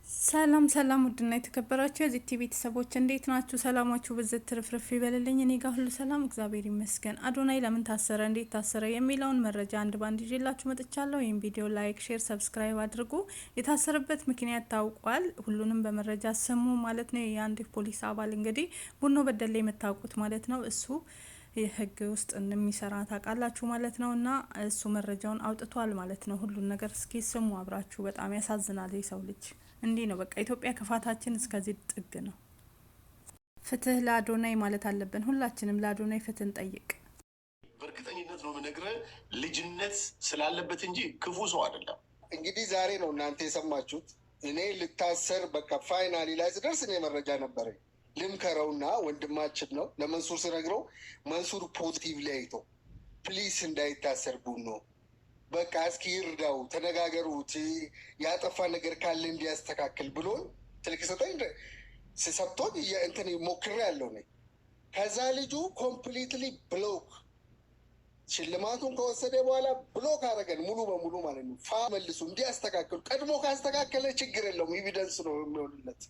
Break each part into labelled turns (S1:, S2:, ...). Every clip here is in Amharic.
S1: ሰላም ሰላም ውድና የተከበራችሁ የዚህ ቲቪ ቤተሰቦች እንዴት ናችሁ? ሰላማችሁ ብዝት ትርፍርፍ ይበልልኝ። እኔ ጋር ሁሉ ሰላም እግዚአብሔር ይመስገን። አዶናይ ለምን ታሰረ፣ እንዴት ታሰረ የሚለውን መረጃ አንድ ባንድ ይዤላችሁ መጥቻለሁ። ይህም ቪዲዮ ላይክ፣ ሼር፣ ሰብስክራይብ አድርጉ። የታሰረበት ምክንያት ታውቋል። ሁሉንም በመረጃ ስሙ ማለት ነው። የአንድ ፖሊስ አባል እንግዲህ ቡኖ በደሌ የምታውቁት ማለት ነው እሱ የህግ ውስጥ እንደሚሰራ ታውቃላችሁ ማለት ነው። እና እሱ መረጃውን አውጥቷል ማለት ነው። ሁሉን ነገር እስኪ ስሙ አብራችሁ። በጣም ያሳዝናል። የሰው ልጅ እንዲህ ነው በቃ። ኢትዮጵያ ክፋታችን እስከዚህ ጥግ ነው። ፍትህ ለአዶናይ ማለት አለብን ሁላችንም። ለአዶናይ ፍትህን ጠይቅ።
S2: በእርግጠኝነት ነው የምነግርህ፣ ልጅነት ስላለበት እንጂ ክፉ ሰው አይደለም።
S3: እንግዲህ ዛሬ ነው እናንተ የሰማችሁት። እኔ ልታሰር በቃ ፋይናሊ ላይ ስደርስ እኔ መረጃ ነበረኝ። ልምከረውና ወንድማችን ነው ለመንሱር ስነግረው መንሱር ፖዚቲቭ ላይ አይቶ ፕሊስ እንዳይታሰር ቡኖ በቃ እስኪ ይርዳው፣ ተነጋገሩት፣ ያጠፋ ነገር ካለ እንዲያስተካክል ብሎን ስልክ ሰጠኝ። ስሰጥቶኝ እንትን ሞክሬ ያለው ነኝ። ከዛ ልጁ ኮምፕሊትሊ ብሎክ ሽልማቱን ከወሰደ በኋላ ብሎክ አደረገን ሙሉ በሙሉ ማለት ነው። መልሱ እንዲያስተካክሉ ቀድሞ ካስተካከለ ችግር የለውም፣ ኤቪደንስ ነው የሚሆንለት።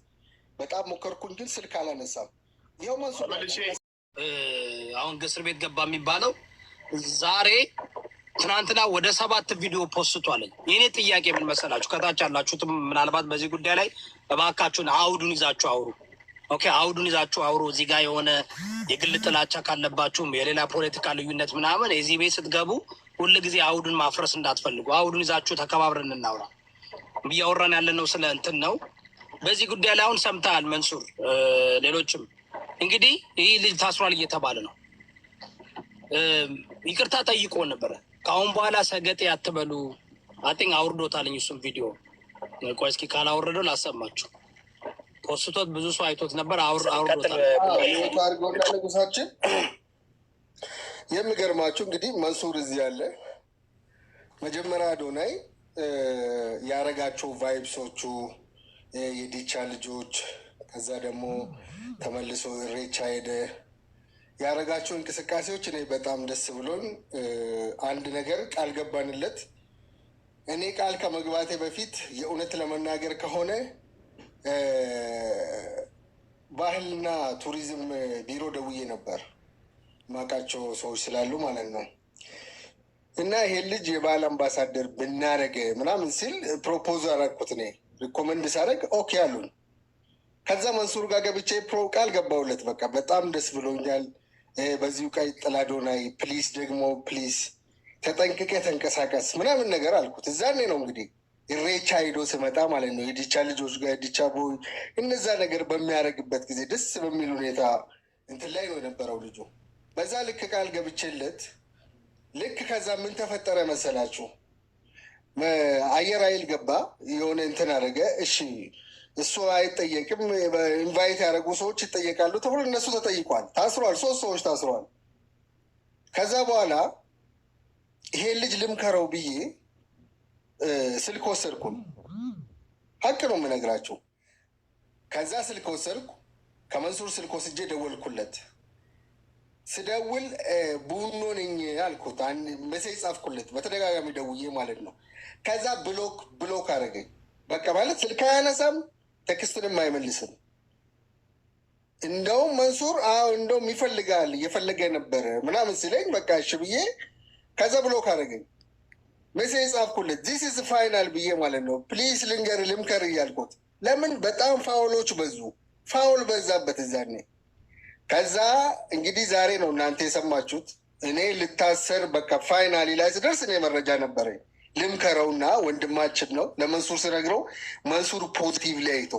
S3: በጣም ሞከርኩኝ ግን ስልክ አላነሳም። ይኸው መንሱር
S4: አሁን እስር ቤት ገባ የሚባለው ዛሬ ትናንትና ወደ 7 ቪዲዮ ፖስቷለኝ። የእኔ ጥያቄ ምን መሰላችሁ? ከታች ያላችሁትም ምናልባት በዚህ ጉዳይ ላይ እባካችሁን አውዱን ይዛችሁ አውሩ። ኦኬ፣ አውዱን ይዛችሁ አውሩ። እዚህ ጋር የሆነ የግል ጥላቻ ካለባችሁም የሌላ ፖለቲካ ልዩነት ምናምን የዚህ ቤት ስትገቡ ሁል ጊዜ አውዱን ማፍረስ እንዳትፈልጉ። አውዱን ይዛችሁ ተከባብረን እናውራ። እያወራን ያለነው ስለ እንትን ነው። በዚህ ጉዳይ ላይ አሁን ሰምተሃል መንሱር፣ ሌሎችም እንግዲህ ይህ ልጅ ታስሯል እየተባለ ነው። ይቅርታ ጠይቆ ነበረ። ከአሁን በኋላ ሰገጤ አትበሉ። አጥኝ አውርዶታልኝ እሱም ቪዲዮ። ቆይ እስኪ ካላወረደው ላሰማችሁ። ፖስቶት ብዙ ሰው አይቶት ነበር። አውርዶታል።
S3: ንጉሳችን የሚገርማችሁ እንግዲህ መንሱር እዚህ ያለ መጀመሪያ አዶናይ ያረጋቸው ቫይብሶቹ የዲቻ ልጆች፣ ከዛ ደግሞ ተመልሶ እሬቻ ሄደ ያረጋቸው እንቅስቃሴዎች እኔ በጣም ደስ ብሎን አንድ ነገር ቃል ገባንለት። እኔ ቃል ከመግባቴ በፊት የእውነት ለመናገር ከሆነ ባህልና ቱሪዝም ቢሮ ደውዬ ነበር፣ ማቃቸው ሰዎች ስላሉ ማለት ነው። እና ይሄን ልጅ የባህል አምባሳደር ብናደረገ ምናምን ሲል ፕሮፖዝ አደረኩት። እኔ ሪኮመንድ ሳደርግ ኦኬ አሉን። ከዛ መንሱር ጋር ገብቼ ቃል ገባውለት። በቃ በጣም ደስ ብሎኛል፣ በዚሁ ቀይ ጥላ አዶናይ ፕሊስ፣ ደግሞ ፕሊስ ተጠንቅቄ ተንቀሳቀስ ምናምን ነገር አልኩት። እዛኔ ነው እንግዲህ እሬቻ ሄዶ ስመጣ ማለት ነው የዲቻ ልጆች ጋር የዲቻ ቦይ እነዛ ነገር በሚያደርግበት ጊዜ ደስ በሚል ሁኔታ እንትን ላይ ነው የነበረው ልጁ። በዛ ልክ ቃል ገብቼለት ልክ ከዛ ምን ተፈጠረ መሰላችሁ? አየር ኃይል ገባ፣ የሆነ እንትን አደረገ። እሺ እሱ አይጠየቅም፣ ኢንቫይት ያደረጉ ሰዎች ይጠየቃሉ ተብሎ እነሱ ተጠይቋል። ታስሯል፣ 3 ሰዎች ታስሯል። ከዛ በኋላ ይሄን ልጅ ልምከረው ብዬ ስልክ ወሰድኩን። ሀቅ ነው የምነግራቸው። ከዛ ስልክ ወሰድኩ፣ ከመንሱር ስልክ ወስጄ ደወልኩለት። ስደውል ቡኖ ነኝ አልኩት። መሴጅ ጻፍኩለት በተደጋጋሚ ደውዬ ማለት ነው። ከዛ ብሎክ አደረገኝ። በቃ ማለት ስልክ አያነሳም፣ ቴክስትንም አይመልስም። እንደውም መንሱር እንደውም ይፈልጋል እየፈለገ ነበረ ምናምን ሲለኝ በቃ እሺ ብዬ ከዛ ብሎክ አደረገኝ። ሜሴጅ ጻፍኩለት ዚስ ኢዝ ፋይናል ብዬ ማለት ነው። ፕሊስ ልምከር እያልኩት። ለምን በጣም ፋውሎች በዙ፣ ፋውል በዛበት እዛኔ። ከዛ እንግዲህ ዛሬ ነው እናንተ የሰማችሁት። እኔ ልታሰር በቃ ፋይናሊ ላይ ስደርስ እኔ መረጃ ነበረኝ። ልምከረውና ወንድማችን ነው ለመንሱር ስነግረው መንሱር ፖዚቲቭ ላይ አይቶ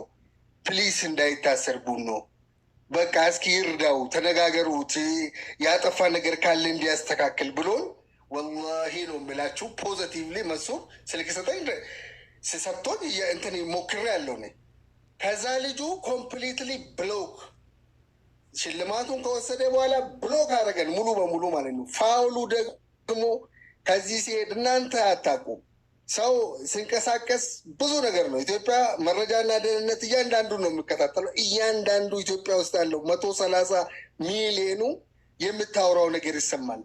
S3: ፕሊስ እንዳይታሰር ቡኖ በቃ እስኪ ይርዳው፣ ተነጋገሩት፣ ያጠፋ ነገር ካለ እንዲያስተካክል ብሎን ወላሂ ነው የምላችሁ። ፖዚቲቭሊ መንሱር ስልክ ሰጠኝ። ስሰጥቶኝ እንትን ሞክሬ ያለው ነኝ። ከዛ ልጁ ኮምፕሊትሊ ብሎክ ሽልማቱን ከወሰደ በኋላ ብሎክ አደረገን ሙሉ በሙሉ ማለት ነው። ፋውሉ ደግሞ ከዚህ ሲሄድ እናንተ አታውቁም። ሰው ሲንቀሳቀስ ብዙ ነገር ነው። ኢትዮጵያ መረጃና ደህንነት እያንዳንዱ ነው የሚከታተለው። እያንዳንዱ ኢትዮጵያ ውስጥ ያለው 130 ሚሊዮኑ የምታወራው ነገር ይሰማል፣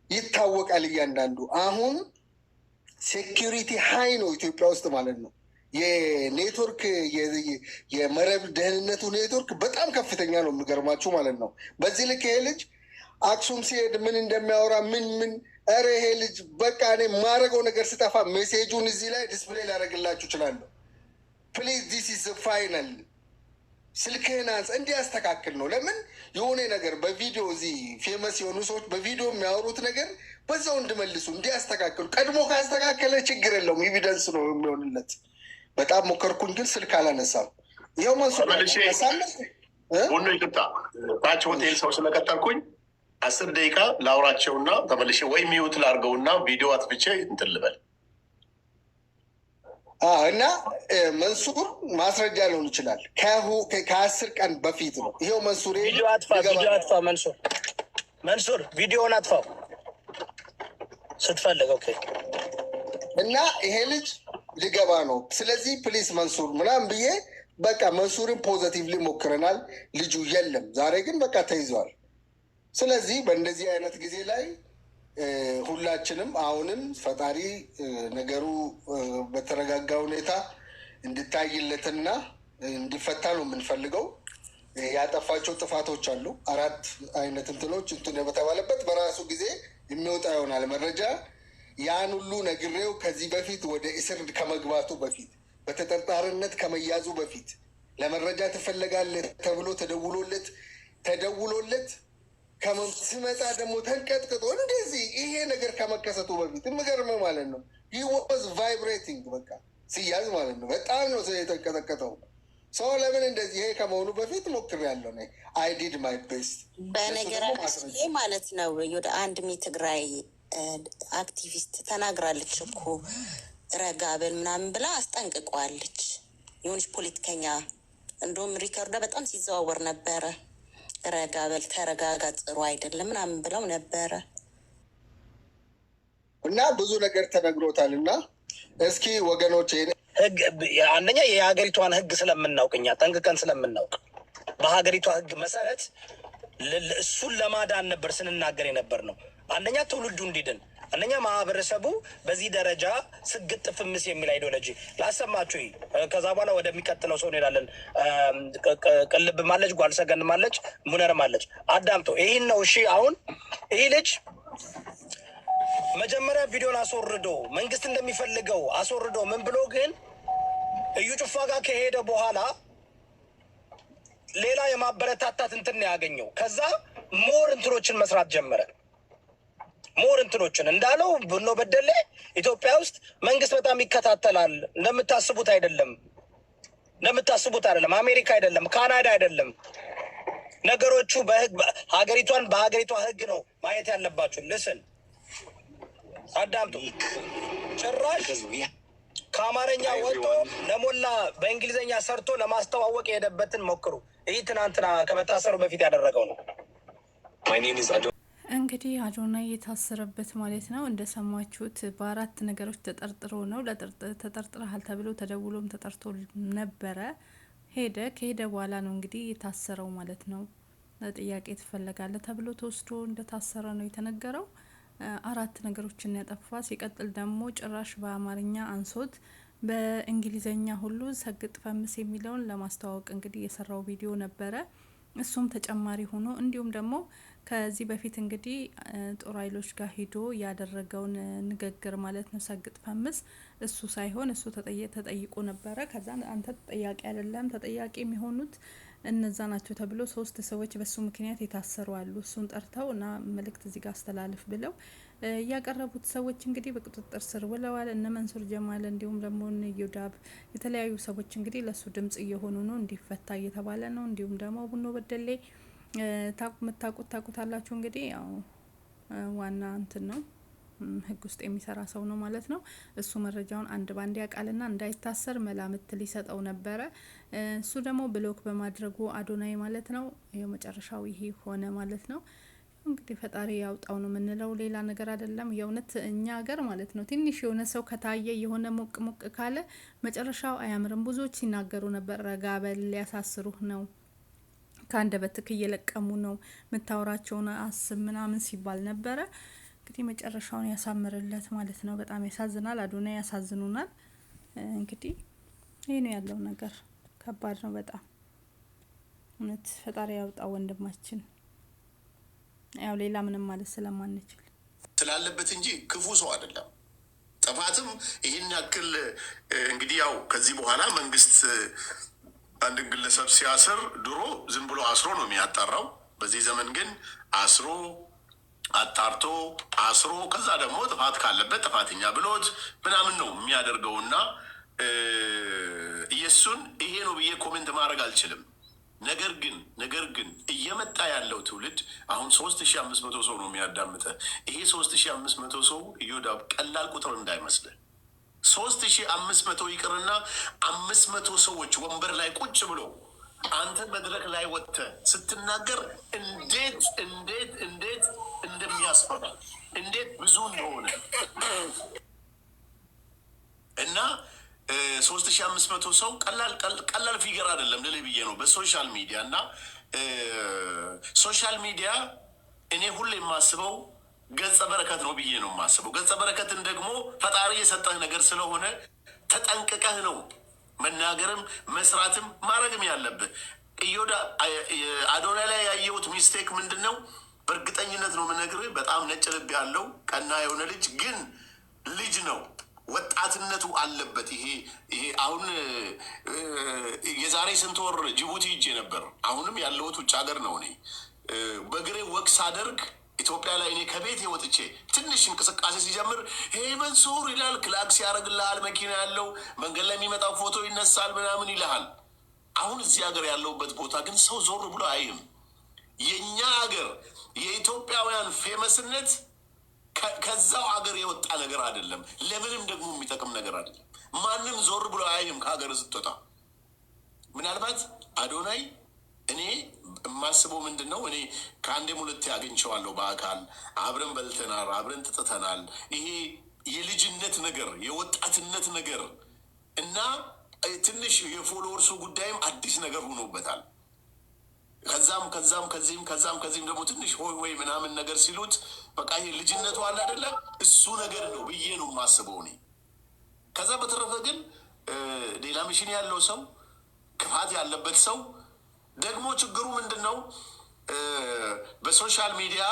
S3: ይታወቃል። እያንዳንዱ አሁን ሴኪሪቲ ሀይ ነው ኢትዮጵያ ውስጥ ማለት ነው። የኔትወርክ የመረብ ደህንነቱ ኔትወርክ በጣም ከፍተኛ ነው። የሚገርማችሁ ማለት ነው። በዚህ ልክ ይሄ ልጅ አክሱም ሲሄድ ምን እንደሚያወራ ምን ኧረ ይሄ ልጅ በቃ እኔ የማደርገው ነገር ስጠፋ ሜሴጁን እዚህ ላይ ዲስፕሌይ ላደርግላችሁ እችላለሁ። ፕሊዝ ዲስ ኢዝ ፋይናል ስልክህን አንሳ እንዲያስተካክል ነው። ለምን የሆነ ነገር በቪዲዮ እዚህ ፌመስ የሆኑ ሰዎች በቪዲዮ የሚያወሩት ነገር በዛው እንድመልሱ እንዲያስተካክሉ። ቀድሞ ካስተካከለ ችግር የለውም፣ ኤቪደንስ ነው የሚሆንለት። በጣም ሞከርኩኝ ግን ስልክ አላነሳም። ይኸው
S2: ቡኖ ይቅርታ ታች ሆቴል ሰው ስለቀጠርኩኝ 10 ደቂቃ ላውራቸውና ተመልሼ ወይ ሚዩት ላርገውና ቪዲዮ አጥፍቼ እንትን ልበል
S3: እና መንሱር ማስረጃ ሊሆን ይችላል። ከ10 ቀን በፊት ነው። ይኸው መንሱር
S4: ቪዲዮ አጥፋ መንሱር ቪዲዮን አጥፋው ስትፈልግ። ኦኬ
S3: እና ይሄ ልጅ ሊገባ ነው። ስለዚህ ፕሊስ መንሱር ምናምን ብዬ በቃ መንሱርን ፖዘቲቭሊ ሞክረናል። ልጁ የለም። ዛሬ ግን በቃ ተይዘዋል። ስለዚህ በእንደዚህ አይነት ጊዜ ላይ ሁላችንም አሁንም ፈጣሪ ነገሩ በተረጋጋ ሁኔታ እንድታይለትና እንዲፈታ ነው የምንፈልገው። ያጠፋቸው ጥፋቶች አሉ። 4 አይነት እንትኖች እንትን በተባለበት በራሱ ጊዜ የሚወጣ ይሆናል መረጃ። ያን ሁሉ ነግሬው ከዚህ በፊት ወደ እስር ከመግባቱ በፊት በተጠርጣሪነት ከመያዙ በፊት ለመረጃ ትፈለጋለህ ተብሎ ተደውሎለት ሲመጣ ደግሞ ተንቀጥቅጦ እንደዚህ ይሄ ነገር ከመከሰቱ በፊት የምገርመው ማለት ነው he was vibrating በቃ ሲያዝ ማለት ነው። በጣም ነው የተንቀጠቀጠው ሰው። ለምን እንደዚህ ይሄ ከመሆኑ በፊት ሞክሬያለሁ ነው I did my best።
S5: በነገራችን ይሄ ማለት ነው ወደ አንድ ትግራይ አክቲቪስት ተናግራለች እኮ ረጋ በል ምናምን ብላ አስጠንቅቀዋለች። የሆነች ፖለቲከኛ እንደውም ሪከርዳ በጣም ሲዘዋወር ነበረ። ረጋ በል ተረጋጋ፣ ጥሩ አይደለም ምናምን ብለው ነበረ
S3: እና ብዙ ነገር ተነግሮታል። እና እስኪ ወገኖች
S4: አንደኛ የሀገሪቷን ሕግ ስለምናውቅ እኛ ጠንቅቀን ስለምናውቅ በሀገሪቷ ሕግ መሰረት እሱን ለማዳን ነበር ስንናገር የነበር ነው። አንደኛ ትውልዱ እንዲድን፣ አንደኛ ማህበረሰቡ በዚህ ደረጃ ስግጥ ፍምስ የሚል አይዲዮሎጂ ላሰማችሁ። ከዛ በኋላ ወደሚቀጥለው ሰው እንሄዳለን። ቅልብ ማለች፣ ጓልሰገን ማለች፣ ሙነር ማለች። አዳምጦ ይህን ነው። እሺ አሁን ይህ ልጅ መጀመሪያ ቪዲዮን አስወርዶ መንግስት እንደሚፈልገው አስወርዶ ምን ብሎ ግን እዩ ጩፋ ጋር ከሄደ በኋላ ሌላ የማበረታታት እንትን ያገኘው። ከዛ ሞር እንትኖችን መስራት ጀመረ። ሞር እንትኖችን እንዳለው ቡኖ በደሌ ኢትዮጵያ ውስጥ መንግስት በጣም ይከታተላል። እንደምታስቡት አይደለም። አሜሪካ አይደለም፣ ካናዳ አይደለም። ነገሮቹ በህግ ሀገሪቷን በሀገሪቷ ህግ ነው ማየት ያለባችሁ። ልስን አዳምጡ። ጭራሽ ከአማርኛ ወጥቶ ለሞላ በእንግሊዝኛ ሰርቶ ለማስተዋወቅ የሄደበትን ሞክሩ። ይህ ትናንትና ከመታሰሩ በፊት ያደረገው ነው።
S1: እንግዲህ አዶናይ የታሰረበት ማለት ነው እንደሰማችሁት በ4 ነገሮች ተጠርጥሮ ነው። ተጠርጥረሃል ተብሎ ተደውሎም ተጠርቶ ነበረ። ከሄደ በኋላ ነው እንግዲህ የታሰረው ማለት ነው። ለጥያቄ ትፈለጋለህ ተብሎ ተወስዶ እንደታሰረ ነው የተነገረው። 4 ነገሮችን ያጠፋ። ሲቀጥል ደግሞ ጭራሽ በአማርኛ አንሶት በእንግሊዘኛ ሁሉ ሰግጥ ፈምስ የሚለውን ለማስተዋወቅ እንግዲህ የሰራው ቪዲዮ ነበረ። እሱም ተጨማሪ ሆኖ እንዲሁም ደግሞ ከዚህ በፊት እንግዲህ ጦር ኃይሎች ጋር ሄዶ ያደረገውን ንግግር ማለት ነው ሰግጥ ፈምስ እሱ ሳይሆን እሱ ተጠይቆ ነበረ። ከዛ አንተ ተጠያቂ አይደለም ተጠያቂ የሚሆኑት እነዛ ናቸው ተብሎ 3 ሰዎች በሱ ምክንያት የታሰሩ አሉ። እሱን ጠርተው እና መልእክት እዚህ ጋር አስተላልፍ ብለው ያቀረቡት ሰዎች እንግዲህ በቁጥጥር ስር ውለዋል። እነ መንሱር ጀማል እንዲሁም ደግሞ ዩዳብ የተለያዩ ሰዎች እንግዲህ ለሱ ድምጽ እየሆኑ ነው፣ እንዲፈታ እየተባለ ነው። እንዲሁም ደግሞ ቡኖ በደሌ ታቁታላችሁ እንግዲህ ያው ዋና እንትን ነው ህግ ውስጥ የሚሰራ ሰው ነው ማለት ነው። እሱ መረጃውን አንድ ባንድ ያቃልና እንዳይታሰር መላምት ሊሰጠው ነበረ። እሱ ደግሞ ብሎክ በማድረጉ አዶናይ ማለት ነው የመጨረሻው ይሄ ሆነ ማለት ነው። እንግዲህ ፈጣሪ ያውጣው ነው የምንለው፣ ሌላ ነገር አይደለም። የእውነት እኛ ሀገር ማለት ነው ትንሽ የሆነ ሰው ከታየ የሆነ ሞቅ ሞቅ ካለ መጨረሻው አያምርም። ብዙዎች ሲናገሩ ነበር፣ ረጋበል ሊያሳስሩህ ነው፣ ከአንደበትክ እየለቀሙ ነው፣ የምታወራቸውን አስብ ምናምን ሲባል ነበረ። እንግዲህ መጨረሻውን ያሳምርለት ማለት ነው። በጣም ያሳዝናል። አዶናይ ያሳዝኑናል። እንግዲህ ይሄ ነው ያለው ነገር። ከባድ ነው በጣም እውነት። ፈጣሪ ያውጣ ወንድማችን። ያው ሌላ ምንም ማለት ስለማንችል
S2: ስላለበት እንጂ ክፉ ሰው አይደለም። ጥፋትም ይህን ያክል እንግዲህ ያው ከዚህ በኋላ መንግስት አንድ ግለሰብ ሲያስር ድሮ ዝም ብሎ አስሮ ነው የሚያጣራው። በዚህ ዘመን ግን አስሮ አጣርቶ አስሮ ከዛ ደግሞ ጥፋት ካለበት ጥፋተኛ ብሎት ምናምን ነው የሚያደርገውና እየሱን ይሄ ነው ብዬ ኮሜንት ማድረግ አልችልም። ነገር ግን እየመጣ ያለው ትውልድ አሁን 3500 ሰው ነው የሚያዳምጠ። ይሄ 3500 ሰው እዮዳብ ቀላል ቁጥር እንዳይመስል። 3500 ይቅርና 500 ሰዎች ወንበር ላይ ቁጭ ብሎ አንተ መድረክ ላይ ወጥተህ ስትናገር እንዴት እንደሚያስፈራ እንዴት ብዙ እንደሆነ እና 3500 ሰው ቀላል ፊገር አይደለም ልልህ ብዬ ነው። በሶሻል ሚዲያ እና ሶሻል ሚዲያ እኔ ሁሌ የማስበው ገጸ በረከት ነው ብዬ ነው የማስበው። ገጸ በረከትን ደግሞ ፈጣሪ የሰጠህ ነገር ስለሆነ ተጠንቅቀህ ነው መናገርም መስራትም ማድረግም ያለብህ። እዮዳ አዶናይ ላይ ያየሁት ሚስቴክ ምንድን ነው? በእርግጠኝነት ነው የምነግርህ። በጣም ነጭ ልብ ያለው ቀና የሆነ ልጅ ግን ልጅ ነው፣ ወጣትነቱ አለበት። ይሄ አሁን የዛሬ ስንት ወር ጅቡቲ ሂጄ ነበር። አሁንም ያለሁት ውጭ ሀገር ነው። እኔ በእግሬ ወቅት ሳደርግ ኢትዮጵያ ላይ እኔ ከቤት ወጥቼ ትንሽ እንቅስቃሴ ሲጀምር ሄ መንሱር ይላል፣ ክላክስ ያደርግልሃል። መኪና ያለው መንገድ ላይ የሚመጣው ፎቶ ይነሳል ምናምን ይልሃል። አሁን እዚህ ሀገር ያለሁበት ቦታ ግን ሰው ዞር ብሎ አይም። የእኛ ሀገር የኢትዮጵያውያን ፌመስነት ከዛው ሀገር የወጣ ነገር አይደለም። ለምንም ደግሞ የሚጠቅም ነገር አይደለም። ማንም ዞር ብሎ አይም ከሀገር ስትወጣ። ምናልባት አዶናይ እኔ የማስበው ምንድን ነው፣ እኔ ከአንዴም ሁለቴ አግኝቼዋለሁ በአካል አብረን በልተናል፣ አብረን ጥጥተናል። ይሄ የልጅነት ነገር የወጣትነት ነገር እና ትንሽ የፎሎወርሱ ጉዳይም አዲስ ነገር ሆኖበታል። ከዛም ደግሞ ትንሽ ሆይ ምናምን ነገር ሲሉት በቃ ይሄ ልጅነቱ አለ አይደለ? እሱ ነገር ነው ብዬ ነው የማስበው እኔ። ከዛ በተረፈ ግን ሌላ ሚሽን ያለው ሰው ክፋት ያለበት ሰው ደግሞ ችግሩ ምንድን ነው? በሶሻል ሚዲያ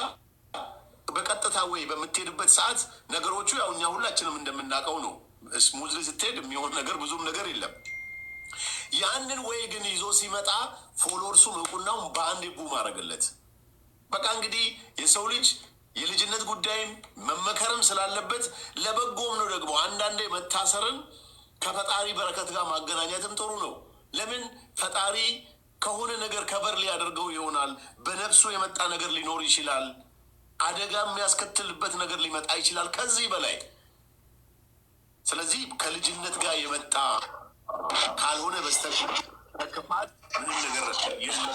S2: በቀጥታ ወይ በምትሄድበት ሰዓት ነገሮቹ ያው እኛ ሁላችንም እንደምናውቀው ነው። ስሙዝሊ ስትሄድ የሚሆን ነገር ብዙም ነገር የለም። ያንን ወይ ግን ይዞ ሲመጣ ፎሎወርሱ እውቅናውን በአንድ ቡ ማድረግለት። በቃ እንግዲህ የሰው ልጅ የልጅነት ጉዳይም መመከርም ስላለበት ለበጎም ነው። ደግሞ አንዳንዴ መታሰርን ከፈጣሪ በረከት ጋር ማገናኘትም ጥሩ ነው። ለምን ፈጣሪ ከሆነ ነገር ከበር ሊያደርገው ይሆናል። በነፍሱ የመጣ ነገር ሊኖር ይችላል። አደጋ የሚያስከትልበት ነገር ሊመጣ ይችላል ከዚህ በላይ። ስለዚህ ከልጅነት ጋር የመጣ ካልሆነ በስተቀር ክፋት ምንም ነገር የለም።